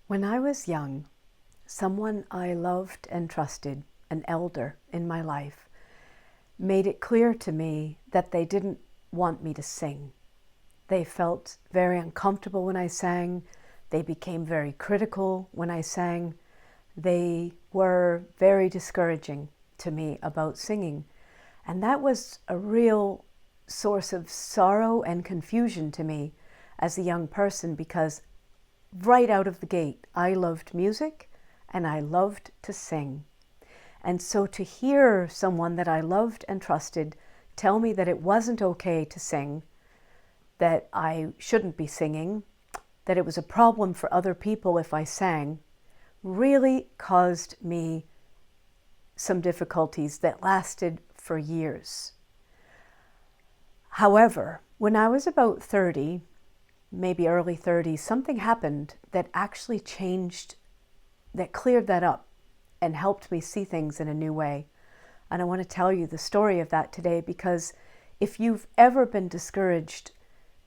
When I was young, someone I loved and trusted, an elder in my life, made it clear to me that they didn't want me to sing. They felt very uncomfortable when I sang. They became very critical when I sang. They were very discouraging to me about singing. And that was a real source of sorrow and confusion to me as a young person, because right out of the gate, I loved music and I loved to sing. And so to hear someone that I loved and trusted tell me that it wasn't okay to sing, that I shouldn't be singing, that it was a problem for other people if I sang, really caused me some difficulties that lasted for years. However, when I was about 30, maybe early 30s, something happened that actually changed, that cleared that up and helped me see things in a new way. And I want to tell you the story of that today, because if you've ever been discouraged,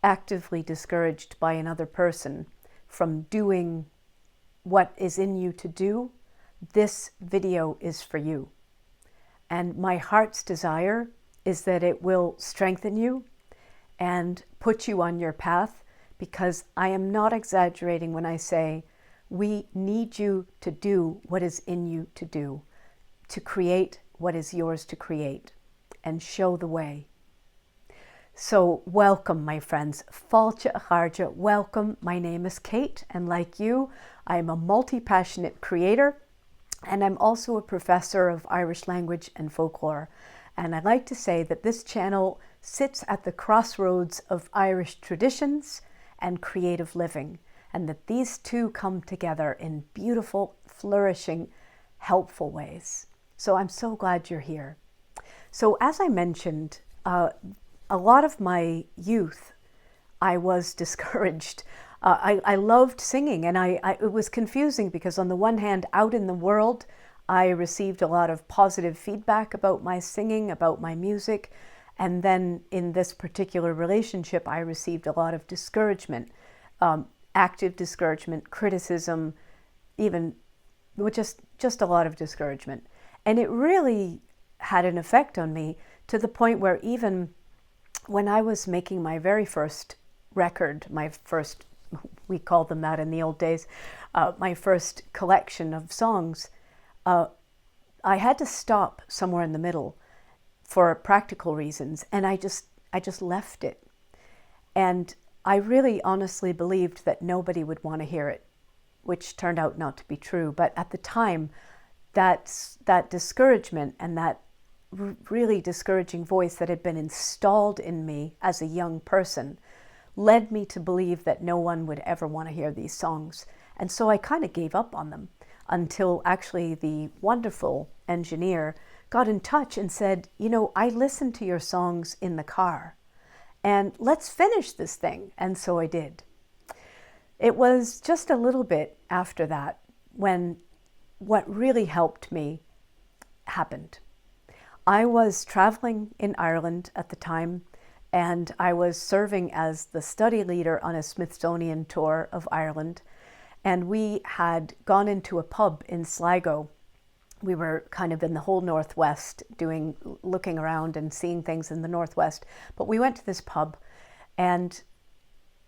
actively discouraged by another person from doing what is in you to do, this video is for you. And my heart's desire is that it will strengthen you and put you on your path, because I am not exaggerating when I say we need you to do what is in you to do, to create what is yours to create, and show the way. So welcome, my friends. Fáilte a chairde, welcome. My name is Kate, and like you, I am a multi-passionate creator, and I'm also a professor of Irish language and folklore. And I like to say that this channel sits at the crossroads of Irish traditions and creative living, and that these two come together in beautiful, flourishing, helpful ways. So I'm so glad you're here. So as I mentioned, a lot of my youth, I was discouraged. I loved singing, and it was confusing because on the one hand, out in the world, I received a lot of positive feedback about my singing, about my music. And then in this particular relationship, I received a lot of discouragement, active discouragement, criticism, even just a lot of discouragement. And it really had an effect on me, to the point where even when I was making my very first record, my first, we called them that in the old days, my first collection of songs, I had to stop somewhere in the middle for practical reasons, and I just left it. And I really honestly believed that nobody would want to hear it, which turned out not to be true. But at the time, that discouragement and that really discouraging voice that had been installed in me as a young person led me to believe that no one would ever want to hear these songs. And so I kind of gave up on them, until actually the wonderful engineer got in touch and said, you know, I listened to your songs in the car, and let's finish this thing. And so I did. It was just a little bit after that when what really helped me happened. I was traveling in Ireland at the time, and I was serving as the study leader on a Smithsonian tour of Ireland. And we had gone into a pub in Sligo. We were kind of in the whole Northwest, looking around and seeing things in the Northwest. But we went to this pub, and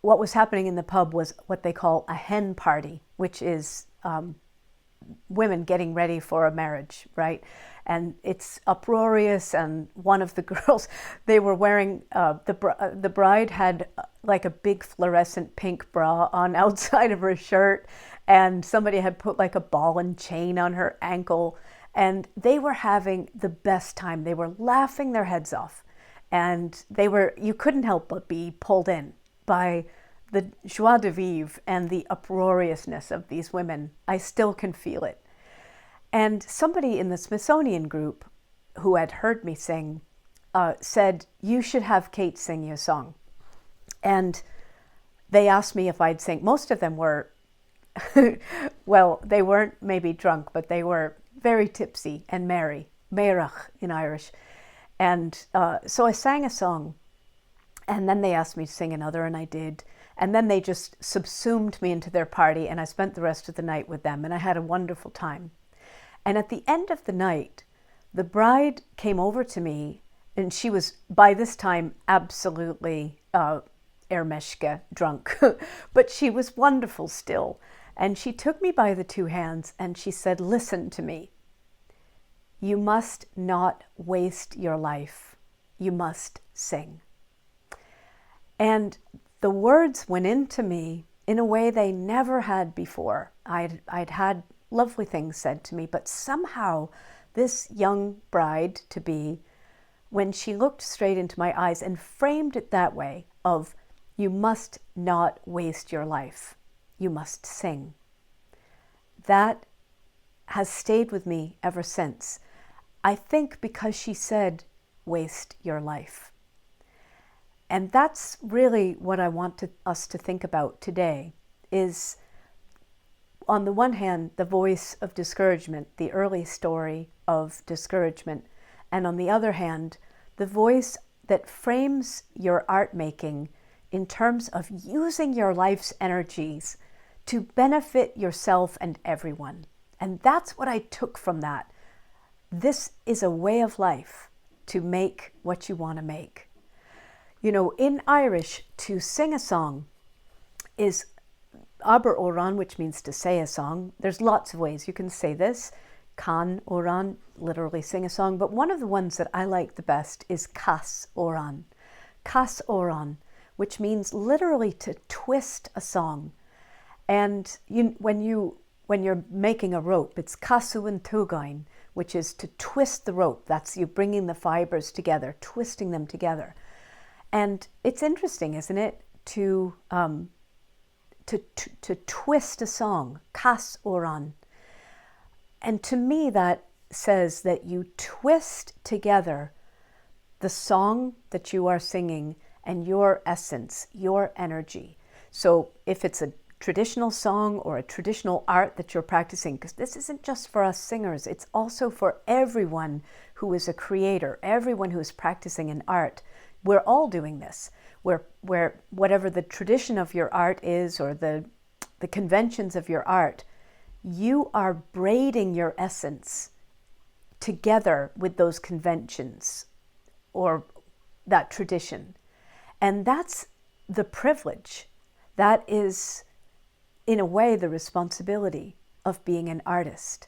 what was happening in the pub was what they call a hen party, which is women getting ready for a marriage, right? And it's uproarious. And one of the girls, they were wearing, the bride had like a big fluorescent pink bra on outside of her shirt, and somebody had put like a ball and chain on her ankle, and they were having the best time. They were laughing their heads off, and you couldn't help but be pulled in by the joie de vivre and the uproariousness of these women. I still can feel it. And somebody in the Smithsonian group who had heard me sing said, you should have Kate sing you a song. And they asked me if I'd sing. Most of them were, well, they weren't maybe drunk, but they were very tipsy and merry, meirach in Irish. And so I sang a song, and then they asked me to sing another, and I did. And then they just subsumed me into their party, and I spent the rest of the night with them, and I had a wonderful time. And at the end of the night, the bride came over to me, and she was, by this time, absolutely ermeshke, drunk, but she was wonderful still. And she took me by the two hands, and she said, listen to me. You must not waste your life. You must sing. And the words went into me in a way they never had before. I'd had lovely things said to me, but somehow this young bride-to-be, when she looked straight into my eyes and framed it that way of, you must not waste your life, you must sing, that has stayed with me ever since. I think because she said, waste your life. And that's really what I want us to think about today, is on the one hand, the voice of discouragement, the early story of discouragement, and on the other hand, the voice that frames your art making in terms of using your life's energies to benefit yourself and everyone. And that's what I took from that. This is a way of life to make what you want to make. You know, in Irish, to sing a song is aber oran, which means to say a song. There's lots of ways you can say this. Can oran, literally sing a song. But one of the ones that I like the best is cas oran. Cas oran, which means literally to twist a song. And when you're making a rope, it's casu and tugain, which is to twist the rope. That's you bringing the fibers together, twisting them together. And it's interesting, isn't it, to twist a song, cas oran. And to me, that says that you twist together the song that you are singing and your essence, your energy. So if it's a traditional song or a traditional art that you're practicing, because this isn't just for us singers, it's also for everyone who is a creator, everyone who is practicing an art. We're all doing this, where whatever the tradition of your art is or the conventions of your art, you are braiding your essence together with those conventions or that tradition. And that's the privilege. That is, in a way, the responsibility of being an artist.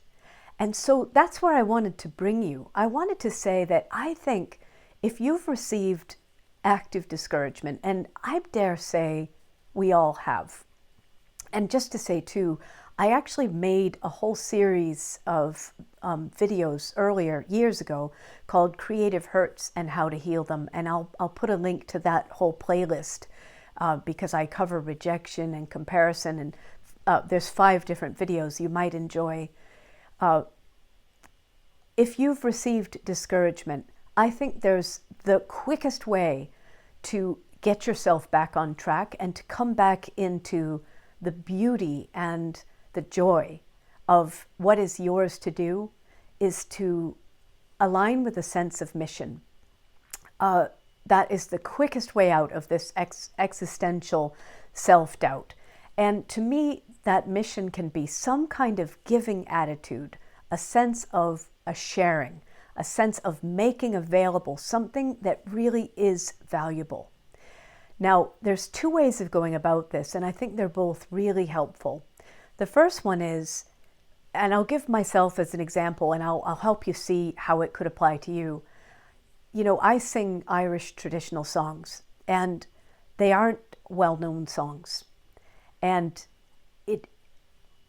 And so that's where I wanted to bring you. I wanted to say that I think if you've received active discouragement, and I dare say we all have. And just to say too, I actually made a whole series of videos earlier, years ago, called Creative Hurts and How to Heal Them. And I'll put a link to that whole playlist because I cover rejection and comparison. And there's 5 different videos you might enjoy. If you've received discouragement, I think there's the quickest way to get yourself back on track and to come back into the beauty and the joy of what is yours to do is to align with a sense of mission. That is the quickest way out of this existential self-doubt. And to me, that mission can be some kind of giving attitude, a sense of a sharing, a sense of making available something that really is valuable. Now, there's 2 ways of going about this, and I think they're both really helpful. The first one is, and I'll give myself as an example, and I'll help you see how it could apply to you. You know, I sing Irish traditional songs, and they aren't well-known songs. And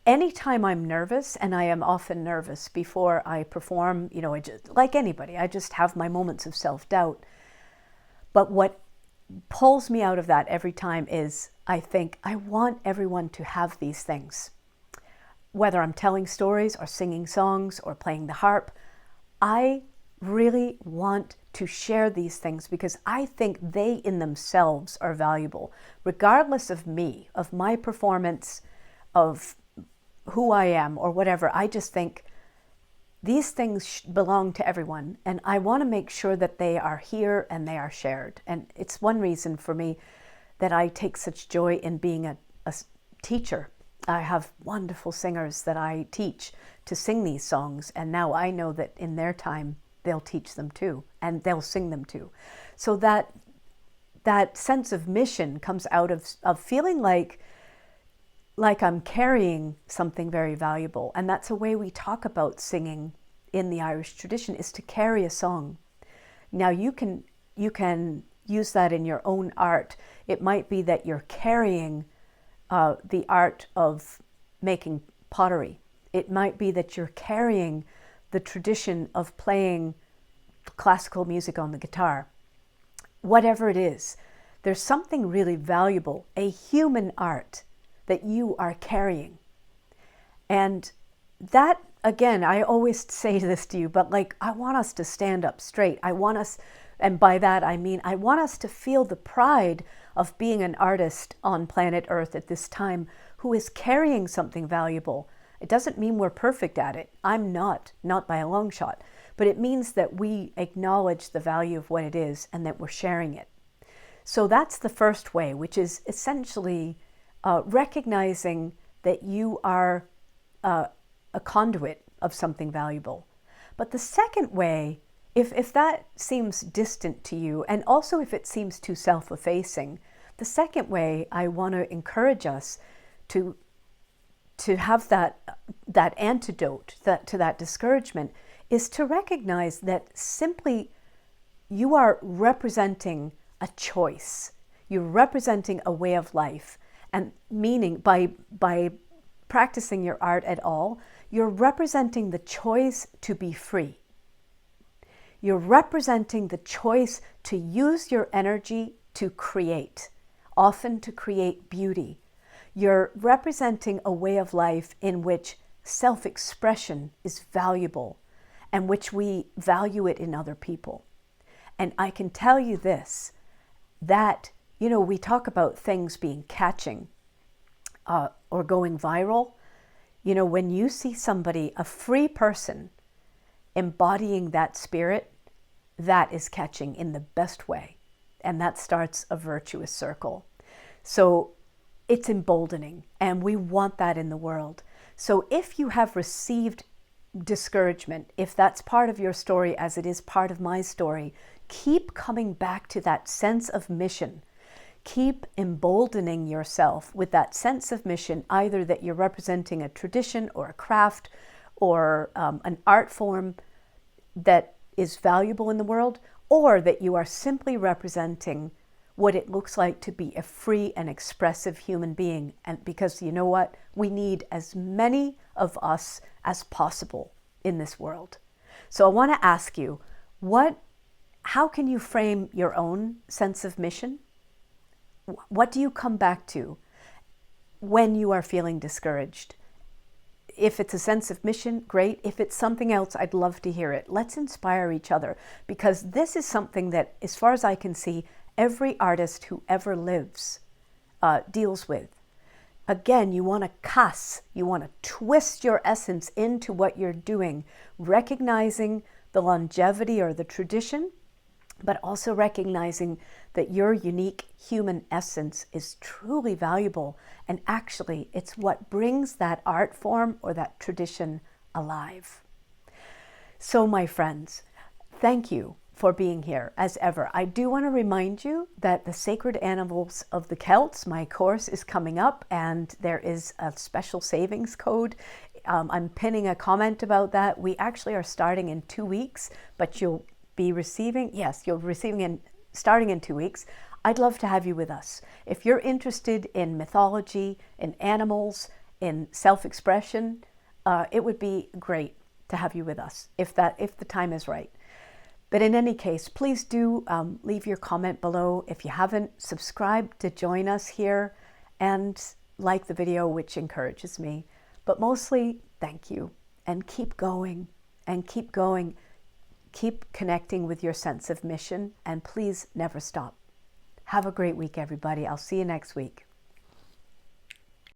anytime I'm nervous, and I am often nervous before I perform, you know, like anybody, I just have my moments of self-doubt. But what pulls me out of that every time is I think I want everyone to have these things. Whether I'm telling stories or singing songs or playing the harp, I really want to share these things because I think they in themselves are valuable, regardless of me, of my performance, of who I am or whatever. I just think these things belong to everyone, and I want to make sure that they are here and they are shared. And it's one reason for me that I take such joy in being a teacher. I have wonderful singers that I teach to sing these songs, and now I know that in their time they'll teach them too, and they'll sing them too. So that sense of mission comes out of feeling like I'm carrying something very valuable. And that's a way we talk about singing in the Irish tradition, is to carry a song. Now you can use that in your own art. It might be that you're carrying the art of making pottery. It might be that you're carrying the tradition of playing classical music on the guitar. Whatever it is, there's something really valuable, a human art that you are carrying. And that, again, I always say this to you, but like, I want us to stand up straight. I want us, and by that I mean, I want us to feel the pride of being an artist on planet Earth at this time who is carrying something valuable. It doesn't mean we're perfect at it. I'm not by a long shot. But it means that we acknowledge the value of what it is and that we're sharing it. So that's the first way, which is essentially recognizing that you are a conduit of something valuable. But the second way, if that seems distant to you, and also if it seems too self-effacing, the second way I want to encourage us to have that antidote to that discouragement is to recognize that simply you are representing a choice. You're representing a way of life. And meaning by practicing your art at all, you're representing the choice to be free. You're representing the choice to use your energy to create, often to create beauty. You're representing a way of life in which self-expression is valuable and which we value it in other people. And I can tell you this, that, we talk about things being catching or going viral. When you see somebody, a free person, embodying that spirit, that is catching in the best way. And that starts a virtuous circle. So it's emboldening, and we want that in the world. So if you have received discouragement, if that's part of your story as it is part of my story, keep coming back to that sense of mission. Keep emboldening yourself with that sense of mission, either that you're representing a tradition or a craft or an art form that is valuable in the world, or that you are simply representing what it looks like to be a free and expressive human being. And because you know what? We need as many of us as possible in this world. So I want to ask you, how can you frame your own sense of mission? What do you come back to when you are feeling discouraged? If it's a sense of mission, great. If it's something else, I'd love to hear it. Let's inspire each other, because this is something that, as far as I can see, every artist who ever lives deals with. Again, you want to cuss, you want to twist your essence into what you're doing, recognizing the longevity or the tradition, but also recognizing that your unique human essence is truly valuable. And actually, it's what brings that art form or that tradition alive. So, my friends, thank you for being here as ever. I do want to remind you that the Sacred Animals of the Celts, my course, is coming up, and there is a special savings code. I'm pinning a comment about that. We actually are starting in 2 weeks, but you'll be receiving, starting in 2 weeks. I'd love to have you with us. If you're interested in mythology, in animals, in self-expression, it would be great to have you with us if the time is right. But in any case, please do leave your comment below. If you haven't, subscribe to join us here and like the video, which encourages me. But mostly, thank you, and keep going and keep going. Keep connecting with your sense of mission, and please never stop. Have a great week, everybody. I'll see you next week.